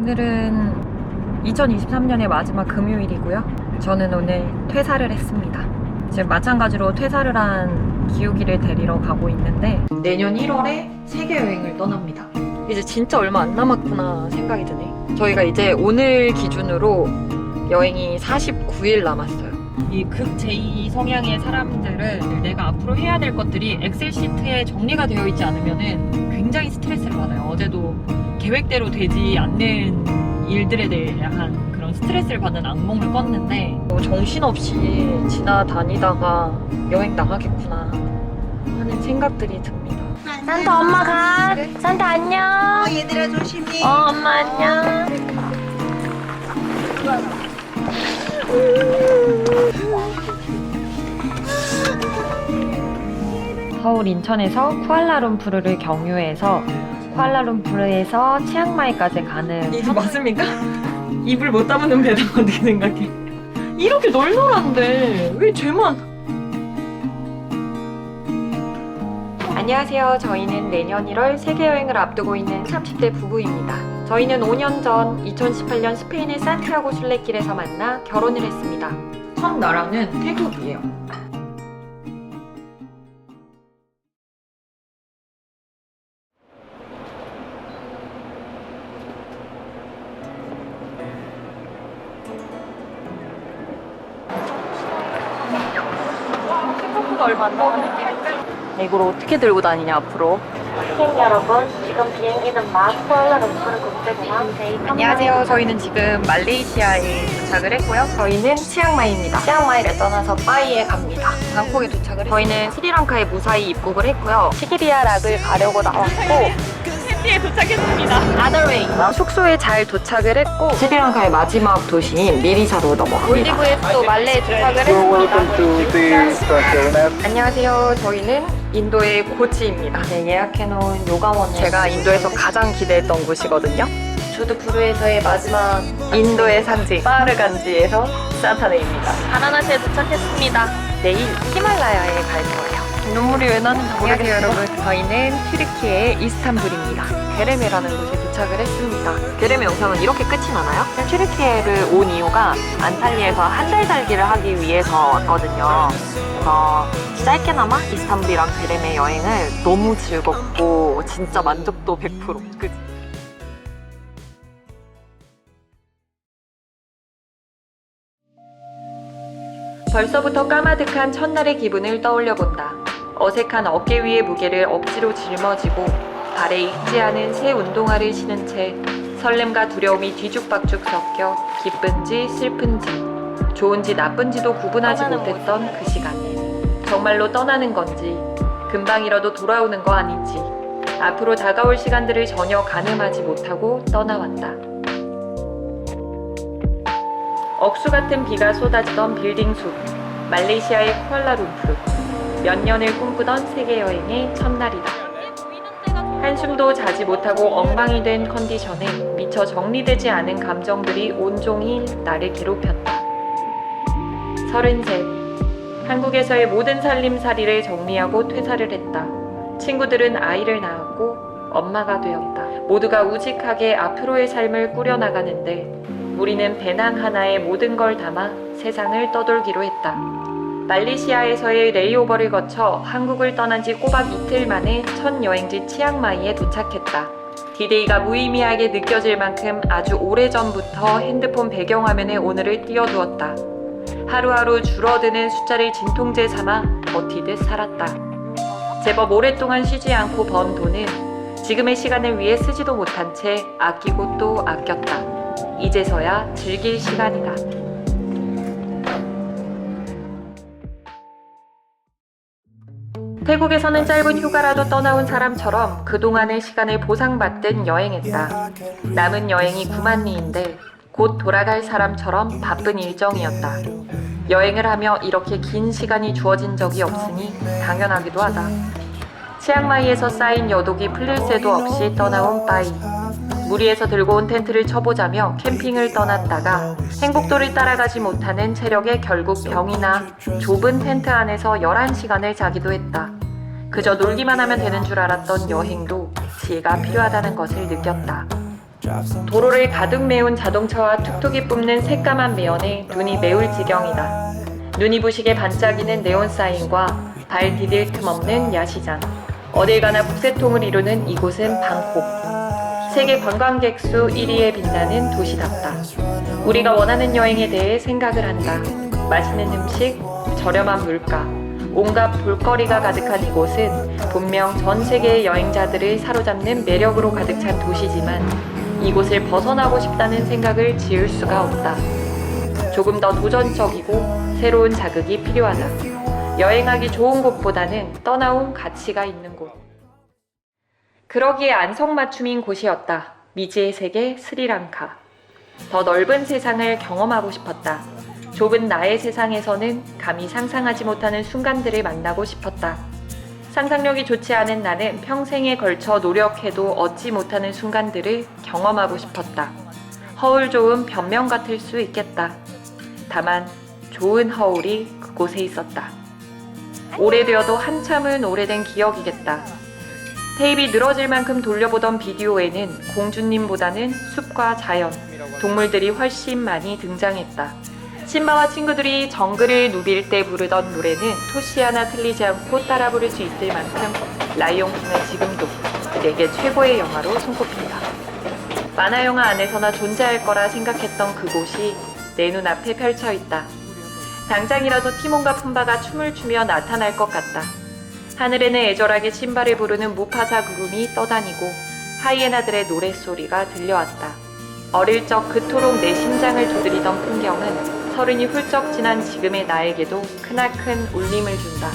오늘은 2023년의 마지막 금요일이고요. 저는 오늘 퇴사를 했습니다. 지금 마찬가지로 퇴사를 한 기욱이를 데리러 가고 있는데 내년 1월에 세계 여행을 떠납니다. 이제 진짜 얼마 안 남았구나 생각이 드네. 저희가 이제 오늘 기준으로 여행이 49일 남았어요. 이 극 제2 성향의 사람들은 내가 앞으로 해야 될 것들이 엑셀 시트에 정리가 되어 있지 않으면은 굉장히 스트레스를 받아요. 어제도 계획대로 되지 않는 일들에 대한 그런 스트레스를 받는 악몽을 꿨는데 정신없이 지나다니다가 여행 나가겠구나 하는 생각들이 듭니다. 산타 엄마 가. 그래? 산타 안녕. 얘들아 조심히. 엄마 안녕. 서울 인천에서 쿠알라룸푸르를 경유해서 쿠알라룸푸르에서 치앙마이까지 가는 이게 맞습니까? 입을 못 다무는 배당 어떻게 생각해? 이렇게 널널한데 왜 쟤만? 안녕하세요. 저희는 내년 1월 세계여행을 앞두고 있는 30대 부부입니다. 저희는 5년 전 2018년 스페인의 산티아고 순례길에서 만나 결혼을 했습니다. 첫 나라는 태국이에요. 생각보다 얼마 안 남았는데 이걸 어떻게 들고 다니냐 앞으로. 선생님 여러분, 지금 비행기는 막 쿠알라룸푸르 국제공항 제2 안녕하세요. 저희는 지금 말레이시아에 도착을 했고요. 저희는 치앙마이입니다. 치앙마이를 떠나서 파이에 갑니다. 방콕에 도착을 했어요. 저희는 스리랑카에 무사히 입국을 했고요. 시기리아락을 가려고 나왔고 샌디에 도착했습니다. 아더웨이. 숙소에 잘 도착을 했고 스리랑카의 마지막 도시인 미리사로 넘어갑니다. 몰디브에서 말레에 도착을 했습니다. 안녕하세요. 저희는 인도의 고치입니다. 네, 예약해놓은 요가원에 제가 인도에서 가장 기대했던 곳이거든요. 주드푸르에서의 마지막 인도의 상징 파르간지에서 산타네입니다. 바나나시에 도착했습니다. 내일 히말라야에 갈 거예요. 눈물이 왜 나는지 모르겠어요. 여러분. 저희는 튀르키예의 이스탄불입니다. 게레메라는 곳에 도착을 했습니다. 게레메 영상은 이렇게 끝이 나나요? 튀르키예를 온 이유가 안탈리아에서 한 달 살기를 하기 위해서 왔거든요. 그래서 짧게나마 이스탄불이랑 게레메 여행을 너무 즐겁고 진짜 만족도 100%. 그치? 벌써부터 까마득한 첫날의 기분을 떠올려본다. 어색한 어깨 위의 무게를 억지로 짊어지고 발에 익지 않은 새 운동화를 신은 채 설렘과 두려움이 뒤죽박죽 섞여 기쁜지 슬픈지 좋은지 나쁜지도 구분하지 못했던 그 시간. 정말로 떠나는 건지 금방이라도 돌아오는 거 아닌지 앞으로 다가올 시간들을 전혀 가늠하지 못하고 떠나왔다. 억수 같은 비가 쏟아지던 빌딩 숲, 말레이시아의 쿠알라룸푸르. 몇 년을 꿈꾸던 세계여행의 첫날이다. 한숨도 자지 못하고 엉망이 된 컨디션에 미처 정리되지 않은 감정들이 온종일 나를 괴롭혔다. 33. 한국에서의 모든 살림살이를 정리하고 퇴사를 했다. 친구들은 아이를 낳았고 엄마가 되었다. 모두가 우직하게 앞으로의 삶을 꾸려나가는데 우리는 배낭 하나에 모든 걸 담아 세상을 떠돌기로 했다. 말레이시아에서의 레이오버를 거쳐 한국을 떠난 지 꼬박 이틀 만에 첫 여행지 치앙마이에 도착했다. 디데이가 무의미하게 느껴질 만큼 아주 오래전부터 핸드폰 배경화면에 오늘을 띄워두었다. 하루하루 줄어드는 숫자를 진통제 삼아 버티듯 살았다. 제법 오랫동안 쉬지 않고 번 돈은 지금의 시간을 위해 쓰지도 못한 채 아끼고 또 아꼈다. 이제서야 즐길 시간이다. 태국에서는 짧은 휴가라도 떠나온 사람처럼 그동안의 시간을 보상받듯 여행했다. 남은 여행이 9만 리인데 곧 돌아갈 사람처럼 바쁜 일정이었다. 여행을 하며 이렇게 긴 시간이 주어진 적이 없으니 당연하기도 하다. 치앙마이에서 쌓인 여독이 풀릴 새도 없이 떠나온 빠이. 무리해서 들고 온 텐트를 쳐보자며 캠핑을 떠났다가 행복도를 따라가지 못하는 체력에 결국 병이 나 좁은 텐트 안에서 11시간을 자기도 했다. 그저 놀기만 하면 되는 줄 알았던 여행도 지혜가 필요하다는 것을 느꼈다. 도로를 가득 메운 자동차와 툭툭이 뿜는 새까만 매연에 눈이 매울 지경이다. 눈이 부시게 반짝이는 네온 사인과 발 디딜 틈 없는 야시장. 어딜 가나 북새통을 이루는 이곳은 방콕. 세계 관광객 수 1위에 빛나는 도시답다. 우리가 원하는 여행에 대해 생각을 한다. 맛있는 음식, 저렴한 물가, 온갖 볼거리가 가득한 이곳은 분명 전 세계의 여행자들을 사로잡는 매력으로 가득 찬 도시지만 이곳을 벗어나고 싶다는 생각을 지을 수가 없다. 조금 더 도전적이고 새로운 자극이 필요하다. 여행하기 좋은 곳보다는 떠나온 가치가 있는 곳. 그러기에 안성맞춤인 곳이었다. 미지의 세계 스리랑카. 더 넓은 세상을 경험하고 싶었다. 좁은 나의 세상에서는 감히 상상하지 못하는 순간들을 만나고 싶었다. 상상력이 좋지 않은 나는 평생에 걸쳐 노력해도 얻지 못하는 순간들을 경험하고 싶었다. 허울 좋은 변명 같을 수 있겠다. 다만 좋은 허울이 그곳에 있었다. 오래되어도 한참은 오래된 기억이겠다. 테이프가 늘어질 만큼 돌려보던 비디오에는 공주님보다는 숲과 자연, 동물들이 훨씬 많이 등장했다. 신바와 친구들이 정글을 누빌 때 부르던 노래는 토시 하나 틀리지 않고 따라 부를 수 있을 만큼 라이온킹은 지금도 내게 최고의 영화로 손꼽힌다. 만화 영화 안에서나 존재할 거라 생각했던 그곳이 내 눈앞에 펼쳐 있다. 당장이라도 티몬과 푼바가 춤을 추며 나타날 것 같다. 하늘에는 애절하게 신바를 부르는 무파사 구름이 떠다니고 하이에나들의 노랫소리가 들려왔다. 어릴 적 그토록 내 심장을 두드리던 풍경은 서른이 훌쩍 지난 지금의 나에게도 크나큰 울림을 준다.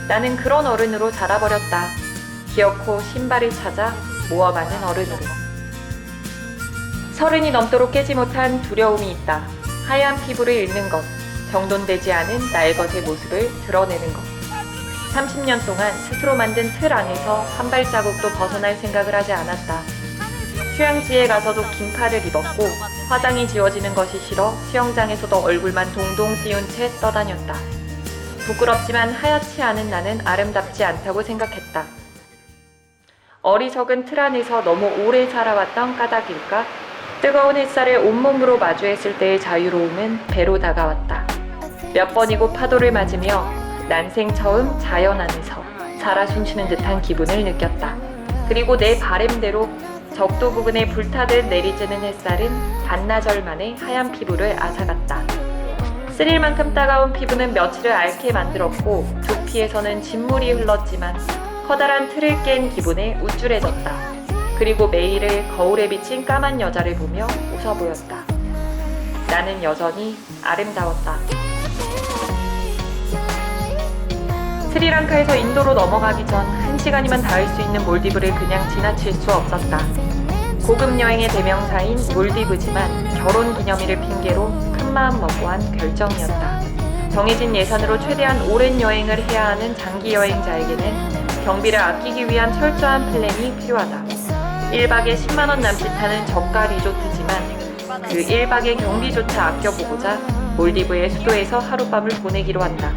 나는 그런 어른으로 자라버렸다. 기어코 신발을 찾아 모험하는 어른으로. 서른이 넘도록 깨지 못한 두려움이 있다. 하얀 피부를 잃는 것, 정돈되지 않은 나의 것의 모습을 드러내는 것. 30년 동안 스스로 만든 틀 안에서 한 발자국도 벗어날 생각을 하지 않았다. 휴양지에 가서도 긴팔을 입었고 화장이 지워지는 것이 싫어 수영장에서도 얼굴만 동동 띄운 채 떠다녔다. 부끄럽지만 하얗지 않은 나는 아름답지 않다고 생각했다. 어리석은 틀 안에서 너무 오래 살아왔던 까닭일까? 뜨거운 햇살을 온몸으로 마주했을 때의 자유로움은 배로 다가왔다. 몇 번이고 파도를 맞으며 난생 처음 자연 안에서 살아 숨쉬는 듯한 기분을 느꼈다. 그리고 내 바램대로 적도 부근에 불타듯 내리쬐는 햇살은 반나절 만에 하얀 피부를 앗아갔다. 쓰릴 만큼 따가운 피부는 며칠을 앓게 만들었고 두피에서는 진물이 흘렀지만 커다란 틀을 깬 기분에 우쭐해졌다. 그리고 매일을 거울에 비친 까만 여자를 보며 웃어 보였다. 나는 여전히 아름다웠다. 스리랑카에서 인도로 넘어가기 전 1시간이면 닿을 수 있는 몰디브를 그냥 지나칠 수 없었다. 고급 여행의 대명사인 몰디브지만 결혼 기념일을 핑계로 큰마음 먹고 한 결정이었다. 정해진 예산으로 최대한 오랜 여행을 해야 하는 장기 여행자에게는 경비를 아끼기 위한 철저한 플랜이 필요하다. 1박에 10만원 남짓 하는 저가 리조트지만 그 1박의 경비조차 아껴보고자 몰디브의 수도에서 하룻밤을 보내기로 한다.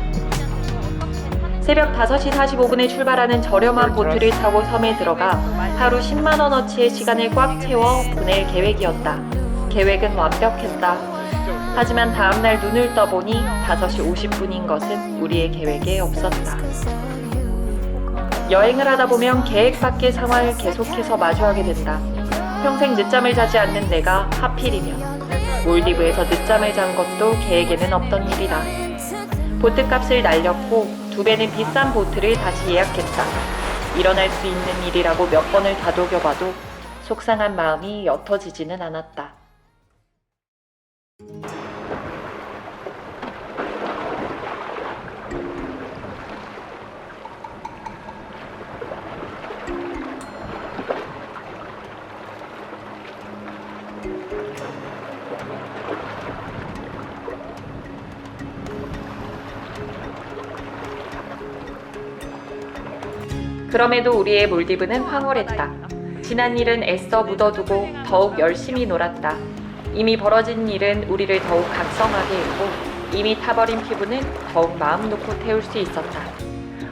새벽 5시 45분에 출발하는 저렴한 보트를 타고 섬에 들어가 하루 10만원어치의 시간을 꽉 채워 보낼 계획이었다. 계획은 완벽했다. 하지만 다음날 눈을 떠보니 5시 50분인 것은 우리의 계획에 없었다. 여행을 하다 보면 계획 밖의 상황을 계속해서 마주하게 된다. 평생 늦잠을 자지 않는 내가 하필이면 몰디브에서 늦잠을 잔 것도 계획에는 없던 일이다. 보트값을 날렸고 2배는 비싼 보트를 다시 예약했다. 일어날 수 있는 일이라고 몇 번을 다독여봐도 속상한 마음이 옅어지지는 않았다. 그럼에도 우리의 몰디브는 황홀했다. 지난 일은 애써 묻어두고 더욱 열심히 놀았다. 이미 벌어진 일은 우리를 더욱 각성하게 했고 이미 타버린 피부는 더욱 마음 놓고 태울 수 있었다.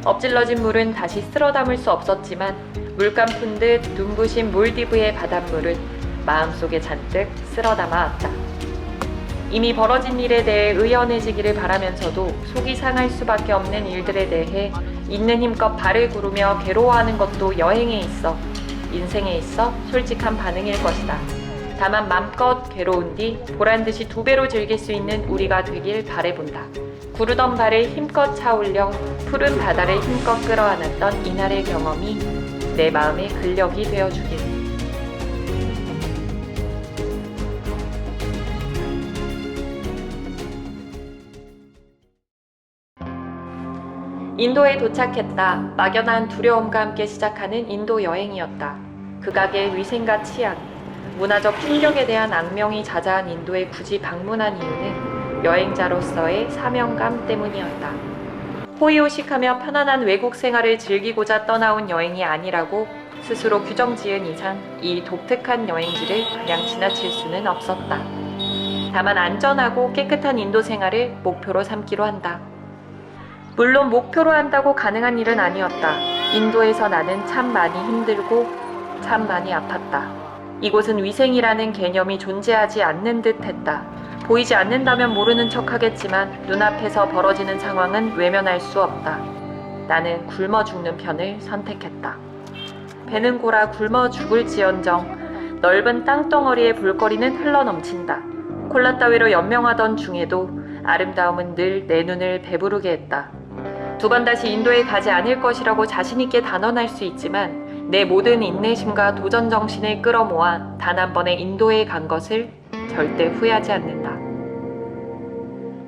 엎질러진 물은 다시 쓸어 담을 수 없었지만 물감 푼 듯 눈부신 몰디브의 바닷물은 마음속에 잔뜩 쓸어담아왔다. 이미 벌어진 일에 대해 의연해지기를 바라면서도 속이 상할 수밖에 없는 일들에 대해 있는 힘껏 발을 구르며 괴로워하는 것도 여행에 있어, 인생에 있어 솔직한 반응일 것이다. 다만 맘껏 괴로운 뒤 보란듯이 2배로 즐길 수 있는 우리가 되길 바라본다. 구르던 발을 힘껏 차올려 푸른 바다를 힘껏 끌어안았던 이날의 경험이 내 마음의 근력이 되어주길. 인도에 도착했다. 막연한 두려움과 함께 시작하는 인도 여행이었다. 극악의 위생과 치안, 문화적 충격에 대한 악명이 자자한 인도에 굳이 방문한 이유는 여행자로서의 사명감 때문이었다. 호의호식하며 편안한 외국 생활을 즐기고자 떠나온 여행이 아니라고 스스로 규정지은 이상 이 독특한 여행지를 그냥 지나칠 수는 없었다. 다만 안전하고 깨끗한 인도 생활을 목표로 삼기로 한다. 물론 목표로 한다고 가능한 일은 아니었다. 인도에서 나는 참 많이 힘들고 참 많이 아팠다. 이곳은 위생이라는 개념이 존재하지 않는 듯 했다. 보이지 않는다면 모르는 척 하겠지만 눈앞에서 벌어지는 상황은 외면할 수 없다. 나는 굶어 죽는 편을 선택했다. 배는 고라 굶어 죽을지언정 넓은 땅덩어리의 볼거리는 흘러넘친다. 콜라 따위로 연명하던 중에도 아름다움은 늘 내 눈을 배부르게 했다. 2번 다시 인도에 가지 않을 것이라고 자신있게 단언할 수 있지만 내 모든 인내심과 도전 정신을 끌어모아 단 한 번의 인도에 간 것을 절대 후회하지 않는다.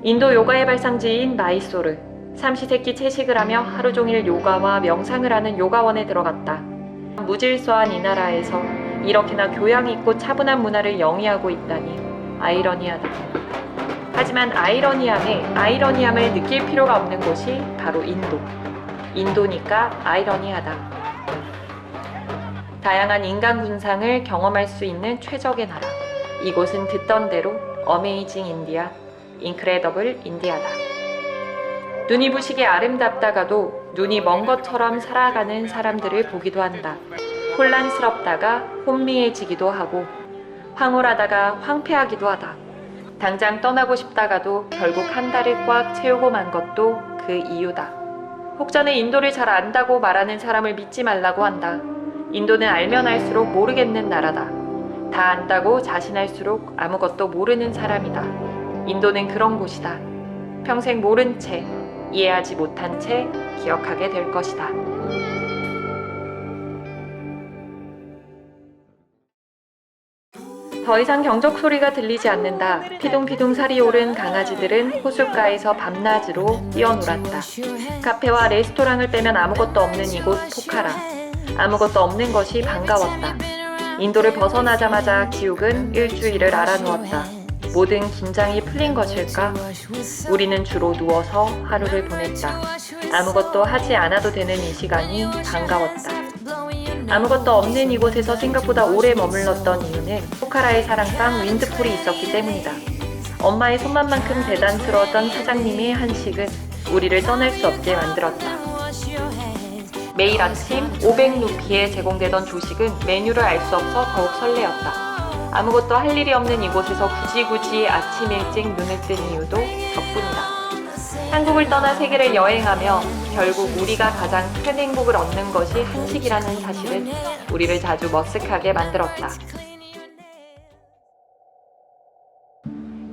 인도 요가의 발상지인 마이소르. 삼시세끼 채식을 하며 하루 종일 요가와 명상을 하는 요가원에 들어갔다. 무질서한 이 나라에서 이렇게나 교양 있고 차분한 문화를 영위하고 있다니 아이러니하다. 하지만 아이러니함을 느낄 필요가 없는 곳이 바로 인도. 인도니까 아이러니하다. 다양한 인간 군상을 경험할 수 있는 최적의 나라. 이곳은 듣던 대로 어메이징 인디아, 인크레더블 인디아다. 눈이 부시게 아름답다가도 눈이 먼 것처럼 살아가는 사람들을 보기도 한다. 혼란스럽다가 혼미해지기도 하고 황홀하다가 황폐하기도 하다. 당장 떠나고 싶다가도 결국 한 달을 꽉 채우고 만 것도 그 이유다. 혹자는 인도를 잘 안다고 말하는 사람을 믿지 말라고 한다. 인도는 알면 알수록 모르겠는 나라다. 다 안다고 자신할수록 아무것도 모르는 사람이다. 인도는 그런 곳이다. 평생 모른 채, 이해하지 못한 채 기억하게 될 것이다. 더 이상 경적 소리가 들리지 않는다. 피둥피둥 살이 오른 강아지들은 호숫가에서 밤낮으로 뛰어놀았다. 카페와 레스토랑을 빼면 아무것도 없는 이곳 포카라. 아무것도 없는 것이 반가웠다. 인도를 벗어나자마자 기욱은 일주일을 알아누웠다. 모든 긴장이 풀린 것일까? 우리는 주로 누워서 하루를 보냈다. 아무것도 하지 않아도 되는 이 시간이 반가웠다. 아무것도 없는 이곳에서 생각보다 오래 머물렀던 이유는 포카라의 사랑방 윈드풀이 있었기 때문이다. 엄마의 손맛만큼 대단스러웠던 사장님의 한식은 우리를 떠날 수 없게 만들었다. 매일 아침 500루피에 제공되던 조식은 메뉴를 알 수 없어 더욱 설레었다. 아무것도 할 일이 없는 이곳에서 굳이 아침 일찍 눈을 뜬 이유도 덕분이다. 한국을 떠나 세계를 여행하며 결국 우리가 가장 큰 행복을 얻는 것이 한식이라는 사실은 우리를 자주 머쓱하게 만들었다.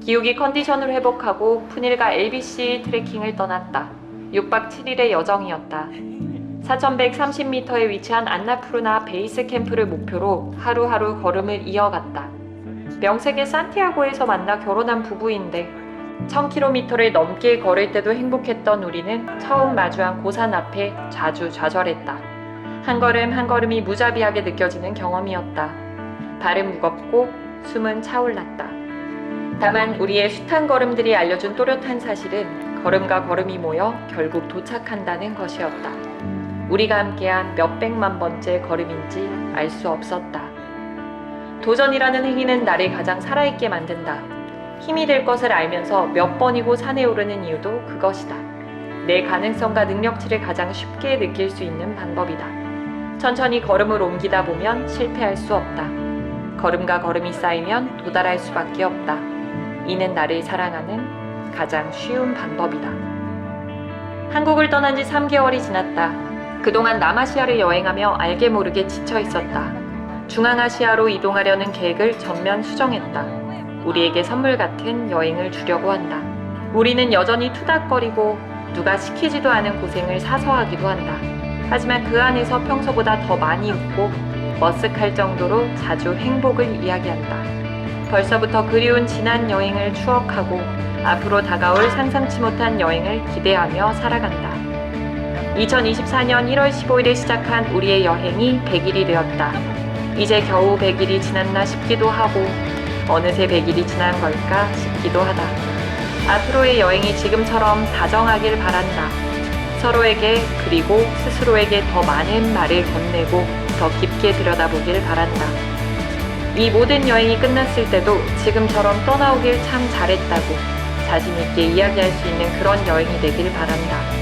기욱이 컨디션을 회복하고 푸닐과 LBC 트레킹을 떠났다. 6박 7일의 여정이었다. 4130m에 위치한 안나푸르나 베이스 캠프를 목표로 하루하루 걸음을 이어갔다. 명색의 산티아고에서 만나 결혼한 부부인데 1000km를 넘게 걸을 때도 행복했던 우리는 처음 마주한 고산 앞에 자주 좌절했다. 한 걸음 한 걸음이 무자비하게 느껴지는 경험이었다. 발은 무겁고 숨은 차올랐다. 다만 우리의 숱한 걸음들이 알려준 또렷한 사실은 걸음과 걸음이 모여 결국 도착한다는 것이었다. 우리가 함께한 몇백만 번째 걸음인지 알 수 없었다. 도전이라는 행위는 나를 가장 살아있게 만든다. 힘이 될 것을 알면서 몇 번이고 산에 오르는 이유도 그것이다. 내 가능성과 능력치를 가장 쉽게 느낄 수 있는 방법이다. 천천히 걸음을 옮기다 보면 실패할 수 없다. 걸음과 걸음이 쌓이면 도달할 수밖에 없다. 이는 나를 사랑하는 가장 쉬운 방법이다. 한국을 떠난 지 3개월이 지났다. 그동안 남아시아를 여행하며 알게 모르게 지쳐 있었다. 중앙아시아로 이동하려는 계획을 전면 수정했다. 우리에게 선물 같은 여행을 주려고 한다. 우리는 여전히 투닥거리고 누가 시키지도 않은 고생을 사서 하기도 한다. 하지만 그 안에서 평소보다 더 많이 웃고 머쓱할 정도로 자주 행복을 이야기한다. 벌써부터 그리운 지난 여행을 추억하고 앞으로 다가올 상상치 못한 여행을 기대하며 살아간다. 2024년 1월 15일에 시작한 우리의 여행이 100일이 되었다. 이제 겨우 100일이 지났나 싶기도 하고 어느새 100일이 지난 걸까 싶기도 하다. 앞으로의 여행이 지금처럼 다정하길 바란다. 서로에게 그리고 스스로에게 더 많은 말을 건네고 더 깊게 들여다보길 바란다. 이 모든 여행이 끝났을 때도 지금처럼 떠나오길 참 잘했다고 자신 있게 이야기할 수 있는 그런 여행이 되길 바란다.